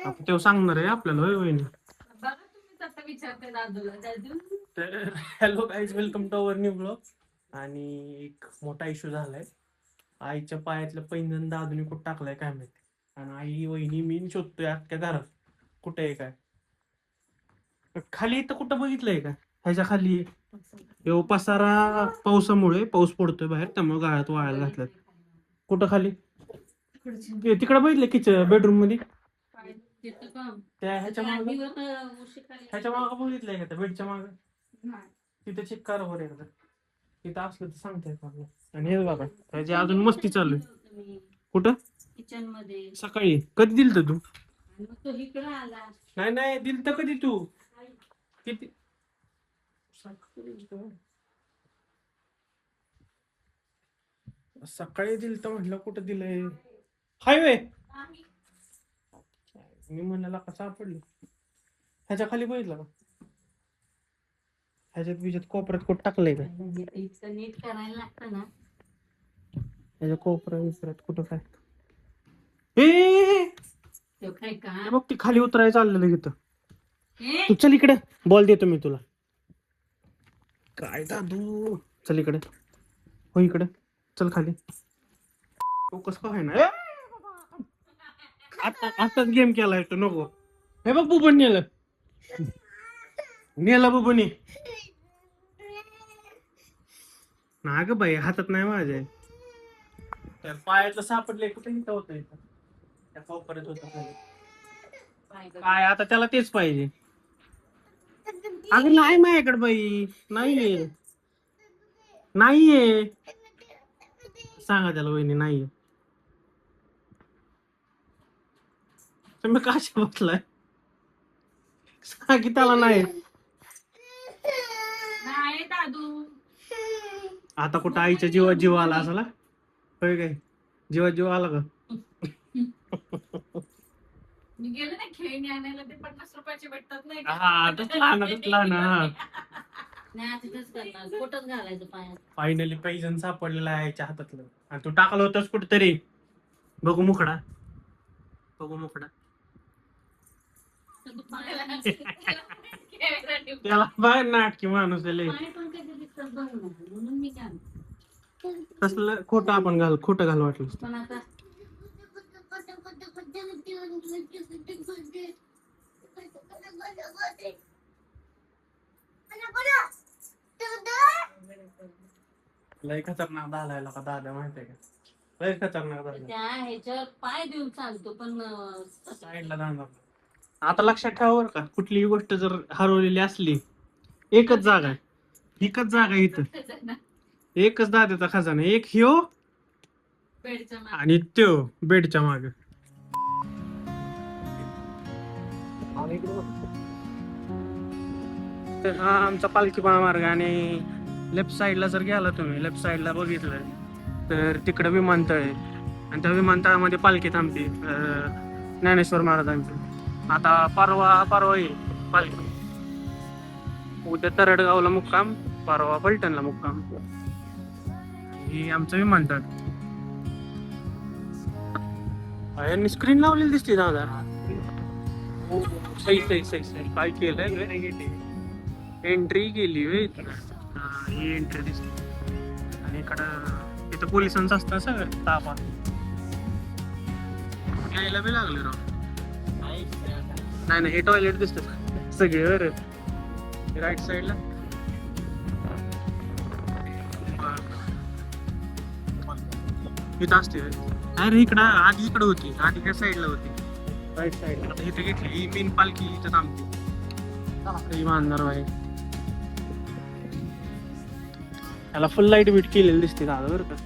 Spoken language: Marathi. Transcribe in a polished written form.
आता तेव्हा सांगणार आहे आपल्याला, होय वहिनी. बघा तुम्हीच आता विचारते दादूला दादू. तर hello guys, welcome to our new blog. आणि एक मोठा इश्यू झालाय. आईच्या पायातलं पैंजण दादूने कुठं टाकलाय काय माहिती. आणि आई वहिनी मी शोधतोय अख्ख्या घरात कुठे आहे काय. खाली इथं कुठं बघितलंय का? ह्याच्या खाली येऊ पसारा, पावसामुळे पाऊस पडतोय बाहेर, त्यामुळे गाळ्यात वाळायला घातल्यात. कुठं खाली? तिकडे बघितलं किचन बेडरूम मध्ये, त्या ह्याच्या मागं बघितलंय का? त्या बेडच्या मागं तिथे चेक करा वर एकदा. तिथं असलं तर सांगताय का आपलं. आणि हे बघा त्याची अजून मस्ती चालू आहे. कुठं? किचन मध्ये. सकाळी. कधी दिलत तू? मग तो इकडे आला. नाही दिलत कधी तू? किती सकाळी दिलत म्हटलं, कुठं दिलंय? हायवे मी म्हणाला का सापडलं. ह्याच्या खाली बघितलं का? ह्याच्यात बिजात कोपऱ्यात कुठं टाकलंय का? इतकं नीट करायला लागतं ना. ह्याच्या कोपऱ्यात कुठं काय? ए तो काय का? बघ ती खाली उतरायला चाललेलं इथं. तू चल इकडे, बॉल देतो मी तुला. काय दादू, चल इकडे. हो इकडे चल खाली. फोकस का आहे ना. आताच गेम केलाय तो, नको. हे बघ बुबन नेला बुबनी. ना ग बाई, हातात नाही माझ्या. त्या पायातलं सापडलंय कुठे इथं होतं, इथं त्या कोपऱ्यात होतं खाली. काय आता त्याला तेच पाहिजे. अगं नाही माझ्याकडे बाई, नाहीये. सांगा त्याला वहिनी नाहीये. तुम्ही काशी बसलाय? सांग की त्याला नाही. नाही दादू. आता कुठं आईच्या जीवात जीव आला असला, होय काय? जीवात जीव आला का? मी गेलो ना खेळणी आणायला, ते 50 रुपयाचे भेटतात नाही का? हा लहान हा. नाही तिथंच करणार, कुठंच घालायचं पायात. फायनली पैजण सापडलेला आहे आईच्या हातातलं. आणि तू टाकलं होतंस कुठेतरी. बघू मुकडा. त्याला बाहेर नाटकी माणूस आहे. म्हणून मी काय तसलं खोटं आपण खोटं घाल वाटलं. पण आता लय खतरनाक झालाय का दादा, माहितीये का? लय खतरनाक झाला. त्या ह्याच्यावर पाय देऊन चालतो, पण साईडला जाणार. आता लक्षात ठेवा बरं का, कुठलीही गोष्ट जर हरवलेली असली, एकच जागा आहे इथं. एकच दाद्याचा खजाना, एक ह्यो बेडच्या मागे. आणि त्यो बेडच्या माग. तर हा आमचा पालखी महामार्ग. आणि लेफ्ट साईडला जर गेला तुम्ही, लेफ्ट साईडला बघितलं तर तिकडं विमानतळ आहे. आणि त्या विमानतळामध्ये पालखी थांबते ज्ञानेश्वर महाराजांची. आता परवा येईल पालखी. उद्या तरडगावला मुक्काम, परवा फलटणला मुक्काम. हे आमचं विमानतळ. यांनी स्क्रीन लावलेली दिसते दादा. सही काय केलंय? एंट्री केली ही एंट्री दिसते. आणि इकडं पोलिसांचं असतं सगळं ताबा. यायला बी लागले राव. नाही हे टॉयलेट दिसत सगळे बरं राईट साईडला. इथं असते. अरे इकडं आधी इकडं होती, आधी त्या साईडला होती राईट साईडला. आता इथे घेतली ही मेन पालखी इथं थांबते. इमानदार भाई, त्याला फुल लाईट बीट केलेली दिसते दादा बरं का.